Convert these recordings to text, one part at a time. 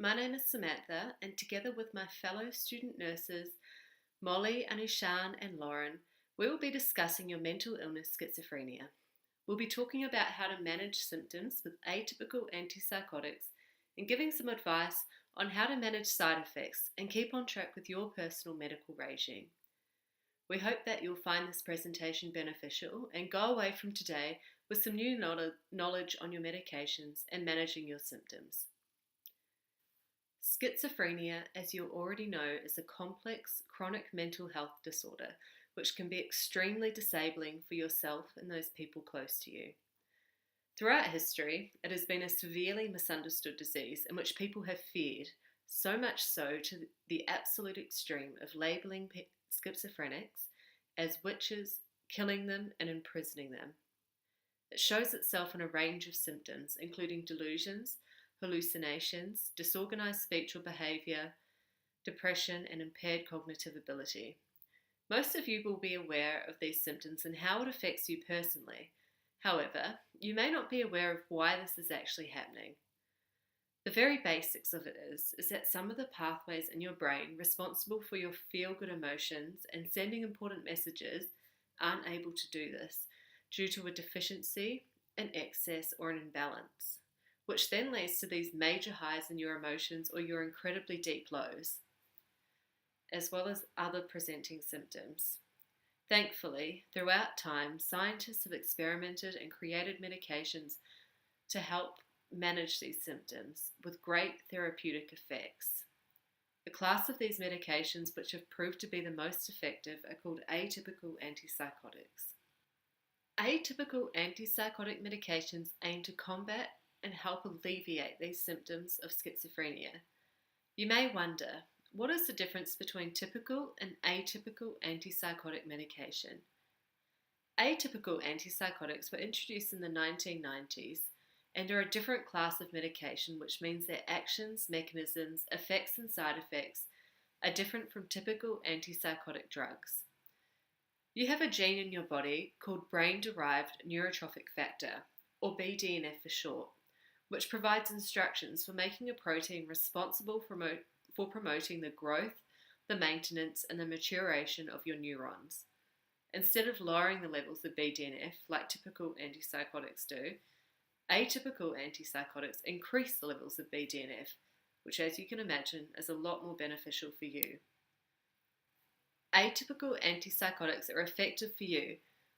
My name is Samantha, and together with my fellow student nurses, Molly, Anushan, and Lauren, we will be discussing your mental illness schizophrenia. We'll be talking about how to manage symptoms with atypical antipsychotics and giving some advice on how to manage side effects and keep on track with your personal medical regime. We hope that you'll find this presentation beneficial and go away from today with some new knowledge on your medications and managing your symptoms. Schizophrenia, as you already know, is a complex chronic mental health disorder which can be extremely disabling for yourself and those people close to you. Throughout history, it has been a severely misunderstood disease in which people have feared, so much so to the absolute extreme of labelling schizophrenics as witches, killing them and imprisoning them. It shows itself in a range of symptoms, including delusions, hallucinations, disorganized speech or behavior, depression, and impaired cognitive ability. Most of you will be aware of these symptoms and how it affects you personally. However, you may not be aware of why this is actually happening. The very basics of it is that some of the pathways in your brain responsible for your feel-good emotions and sending important messages aren't able to do this due to a deficiency, an excess, or an imbalance, which then leads to these major highs in your emotions or your incredibly deep lows, as well as other presenting symptoms. Thankfully, throughout time, scientists have experimented and created medications to help manage these symptoms with great therapeutic effects. The class of these medications which have proved to be the most effective are called atypical antipsychotics. Atypical antipsychotic medications aim to combat and help alleviate these symptoms of schizophrenia. You may wonder, what is the difference between typical and atypical antipsychotic medication? Atypical antipsychotics were introduced in the 1990s and are a different class of medication, which means their actions, mechanisms, effects and side effects are different from typical antipsychotic drugs. You have a gene in your body called brain-derived neurotrophic factor, or BDNF for short, which provides instructions for making a protein responsible for promoting the growth, the maintenance, and the maturation of your neurons. Instead of lowering the levels of BDNF like typical antipsychotics do, atypical antipsychotics increase the levels of BDNF, which, as you can imagine, is a lot more beneficial for you. Atypical antipsychotics are effective for you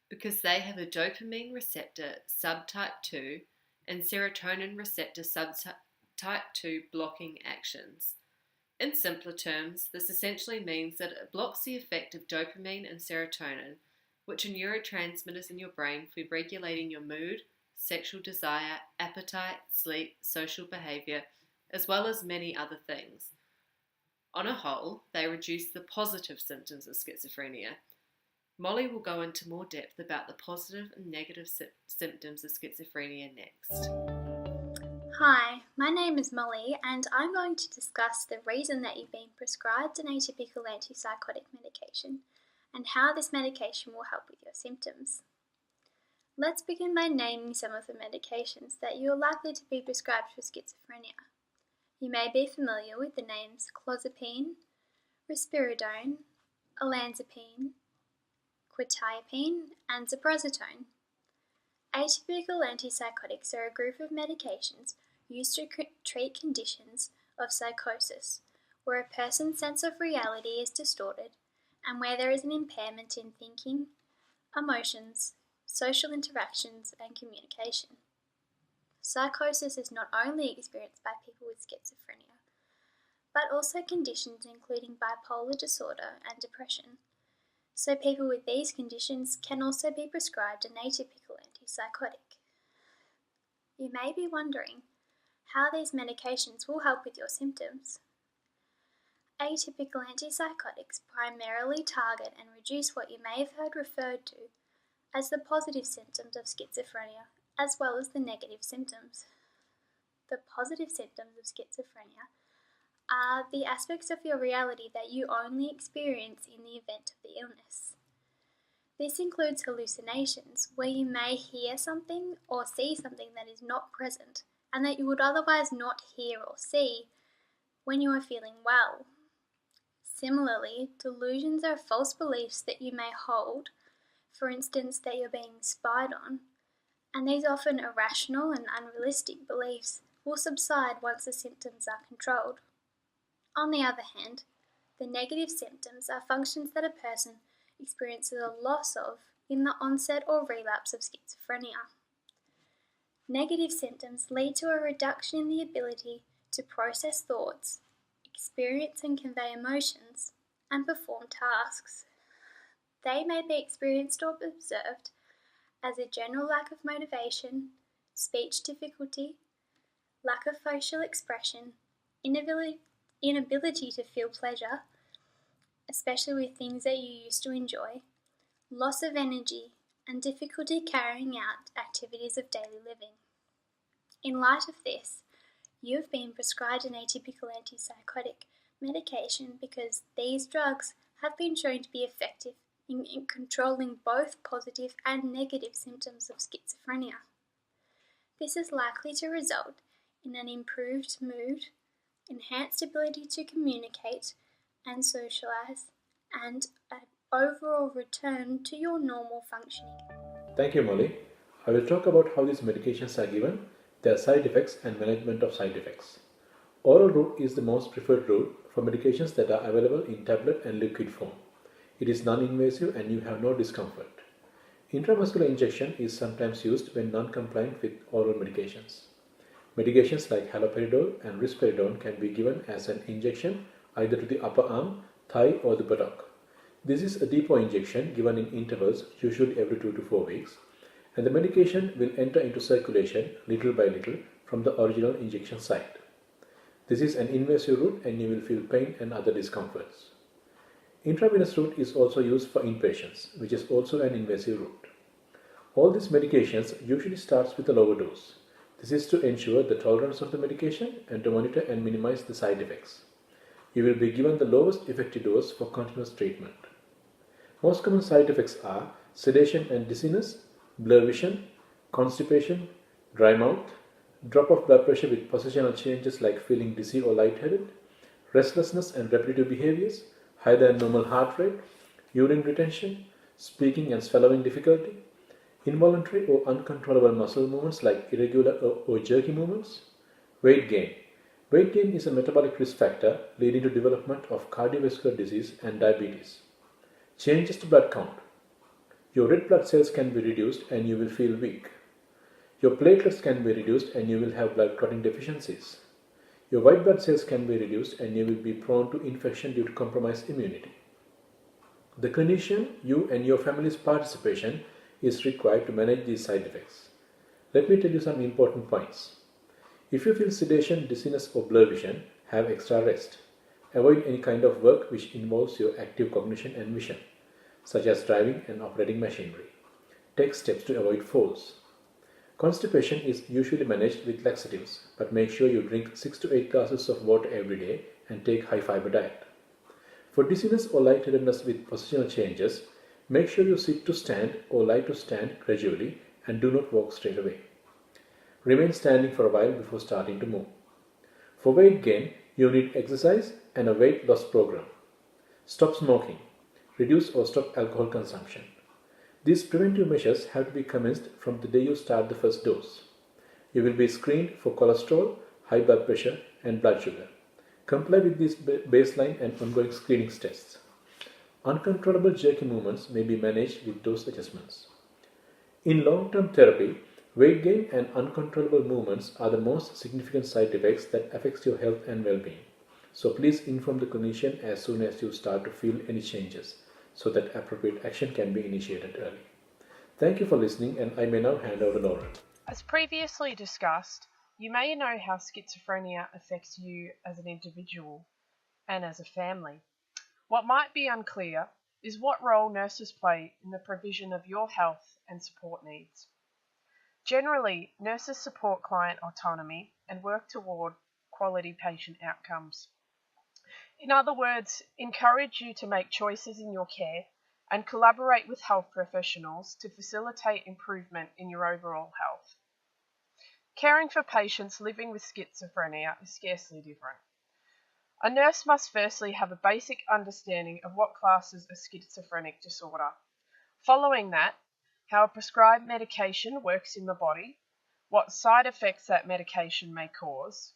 because they have a dopamine receptor subtype 2 and serotonin receptor subtype 2 blocking actions. In simpler terms, this essentially means that it blocks the effect of dopamine and serotonin, which are neurotransmitters in your brain for regulating your mood, sexual desire, appetite, sleep, social behavior, as well as many other things. On a whole, they reduce the positive symptoms of schizophrenia. Molly will go into more depth about the positive and negative symptoms of schizophrenia next. Hi, my name is Molly and I'm going to discuss the reason that you've been prescribed an atypical antipsychotic medication and how this medication will help with your symptoms. Let's begin by naming some of the medications that you are likely to be prescribed for schizophrenia. You may be familiar with the names clozapine, risperidone, olanzapine, quetiapine, and ziprasidone. Atypical antipsychotics are a group of medications used to treat conditions of psychosis, where a person's sense of reality is distorted and where there is an impairment in thinking, emotions, social interactions, and communication. Psychosis is not only experienced by people with schizophrenia, but also conditions including bipolar disorder and depression. So people with these conditions can also be prescribed an atypical antipsychotic. You may be wondering how these medications will help with your symptoms. Atypical antipsychotics primarily target and reduce what you may have heard referred to as the positive symptoms of schizophrenia, as well as the negative symptoms. The positive symptoms of schizophrenia are the aspects of your reality that you only experience in the event of the illness. This includes hallucinations, where you may hear something or see something that is not present and that you would otherwise not hear or see, when you are feeling well. Similarly, delusions are false beliefs that you may hold, for instance, that you're being spied on, and these often irrational and unrealistic beliefs will subside once the symptoms are controlled. On the other hand, the negative symptoms are functions that a person experiences a loss of in the onset or relapse of schizophrenia. Negative symptoms lead to a reduction in the ability to process thoughts, experience and convey emotions, and perform tasks. They may be experienced or observed as a general lack of motivation, speech difficulty, lack of facial expression, inability to feel pleasure, especially with things that you used to enjoy, loss of energy, and difficulty carrying out activities of daily living. In light of this, you have been prescribed an atypical antipsychotic medication because these drugs have been shown to be effective in controlling both positive and negative symptoms of schizophrenia. This is likely to result in an improved mood, enhanced ability to communicate and socialize, and an overall return to your normal functioning. Thank you, Molly. I will talk about how these medications are given, their side effects, and management of side effects. Oral route is the most preferred route for medications that are available in tablet and liquid form. It is non-invasive and you have no discomfort. Intramuscular injection is sometimes used when non-compliant with oral medications. Medications like haloperidol and risperidone can be given as an injection either to the upper arm, thigh, or the buttock. This is a depot injection given in intervals, usually every 2 to 4 weeks, and the medication will enter into circulation little by little from the original injection site. This is an invasive route and you will feel pain and other discomforts. Intravenous route is also used for inpatients, which is also an invasive route. All these medications usually starts with a lower dose. This is to ensure the tolerance of the medication and to monitor and minimize the side effects. You will be given the lowest effective dose for continuous treatment. Most common side effects are sedation and dizziness, blur vision, constipation, dry mouth, drop of blood pressure with positional changes like feeling dizzy or lightheaded, restlessness and repetitive behaviors, higher than normal heart rate, urine retention, speaking and swallowing difficulty, involuntary or uncontrollable muscle movements like irregular or jerky movements, weight gain. Weight gain is a metabolic risk factor leading to development of cardiovascular disease and diabetes. Changes to blood count. Your red blood cells can be reduced and you will feel weak. Your platelets can be reduced and you will have blood clotting deficiencies. Your white blood cells can be reduced and you will be prone to infection due to compromised immunity. The clinician, you and your family's participation is required to manage these side effects. Let me tell you some important points. If you feel sedation, dizziness or blur vision, have extra rest. Avoid any kind of work which involves your active cognition and vision, such as driving and operating machinery. Take steps to avoid falls. Constipation is usually managed with laxatives, but make sure you drink 6 to 8 glasses of water every day and take high fiber diet. For dizziness or lightheadedness with positional changes, make sure you sit to stand or lie to stand gradually and do not walk straight away. Remain standing for a while before starting to move. For weight gain, you need exercise and a weight loss program. Stop smoking. Reduce or stop alcohol consumption. These preventive measures have to be commenced from the day you start the first dose. You will be screened for cholesterol, high blood pressure, and blood sugar. Comply with these baseline and ongoing screening tests. Uncontrollable jerky movements may be managed with dose adjustments. In long-term therapy, weight gain and uncontrollable movements are the most significant side effects that affects your health and well-being. So please inform the clinician as soon as you start to feel any changes so that appropriate action can be initiated early. Thank you for listening, and I may now hand over to Lauren. As previously discussed, you may know how schizophrenia affects you as an individual and as a family. What might be unclear is what role nurses play in the provision of your health and support needs. Generally, nurses support client autonomy and work toward quality patient outcomes. In other words, encourage you to make choices in your care and collaborate with health professionals to facilitate improvement in your overall health. Caring for patients living with schizophrenia is scarcely different. A nurse must firstly have a basic understanding of what classes a schizophrenic disorder. Following that, how a prescribed medication works in the body, what side effects that medication may cause,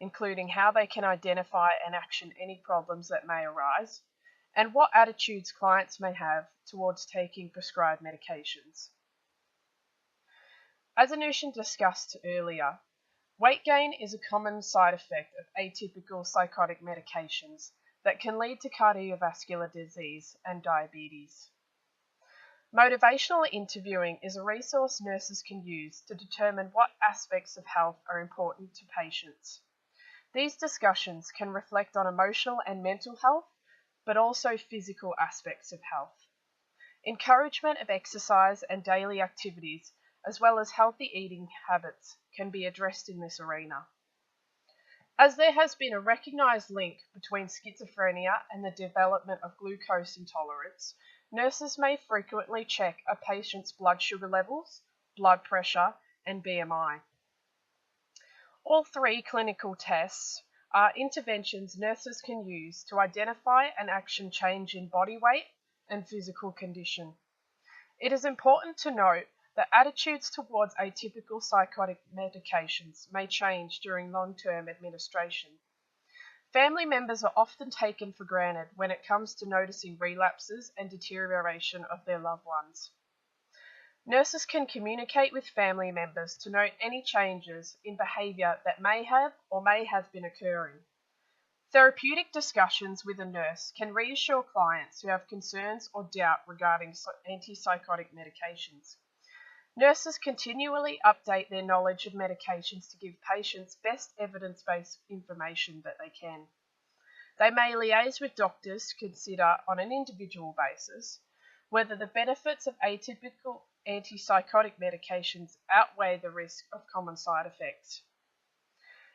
including how they can identify and action any problems that may arise, and what attitudes clients may have towards taking prescribed medications. As Anushan discussed earlier, weight gain is a common side effect of atypical psychotic medications that can lead to cardiovascular disease and diabetes. Motivational interviewing is a resource nurses can use to determine what aspects of health are important to patients. These discussions can reflect on emotional and mental health, but also physical aspects of health. Encouragement of exercise and daily activities, as well as healthy eating habits, can be addressed in this arena. As there has been a recognised link between schizophrenia and the development of glucose intolerance, nurses may frequently check a patient's blood sugar levels, blood pressure, and BMI. All three clinical tests are interventions nurses can use to identify and action change in body weight and physical condition. It is important to note that attitudes towards atypical psychotic medications may change during long-term administration. Family members are often taken for granted when it comes to noticing relapses and deterioration of their loved ones. Nurses can communicate with family members to note any changes in behaviour that may have been occurring. Therapeutic discussions with a nurse can reassure clients who have concerns or doubt regarding antipsychotic medications. Nurses continually update their knowledge of medications to give patients best evidence-based information that they can. They may liaise with doctors to consider on an individual basis whether the benefits of atypical antipsychotic medications outweigh the risk of common side effects.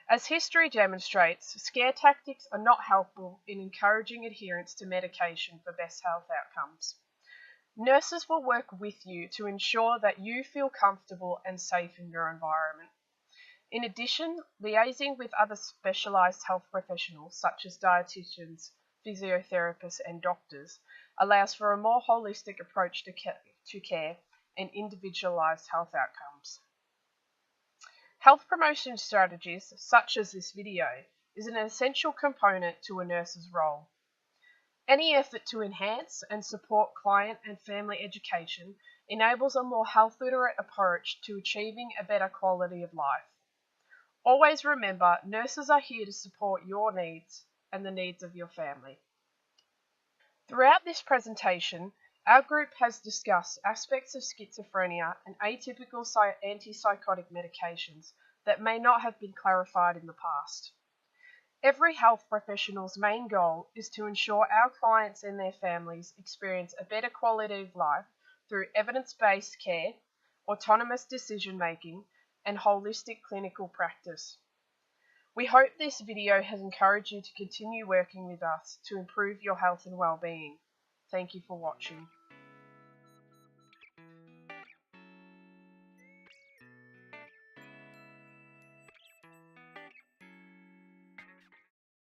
As history demonstrates, scare tactics are not helpful in encouraging adherence to medication for best health outcomes. Nurses will work with you to ensure that you feel comfortable and safe in your environment. In addition, liaising with other specialised health professionals such as dietitians, physiotherapists and doctors allows for a more holistic approach to care and individualised health outcomes. Health promotion strategies, such as this video, is an essential component to a nurse's role. Any effort to enhance and support client and family education enables a more health-literate approach to achieving a better quality of life. Always remember, nurses are here to support your needs and the needs of your family. Throughout this presentation, our group has discussed aspects of schizophrenia and atypical antipsychotic medications that may not have been clarified in the past. Every health professional's main goal is to ensure our clients and their families experience a better quality of life through evidence-based care, autonomous decision-making, and holistic clinical practice. We hope this video has encouraged you to continue working with us to improve your health and well-being. Thank you for watching.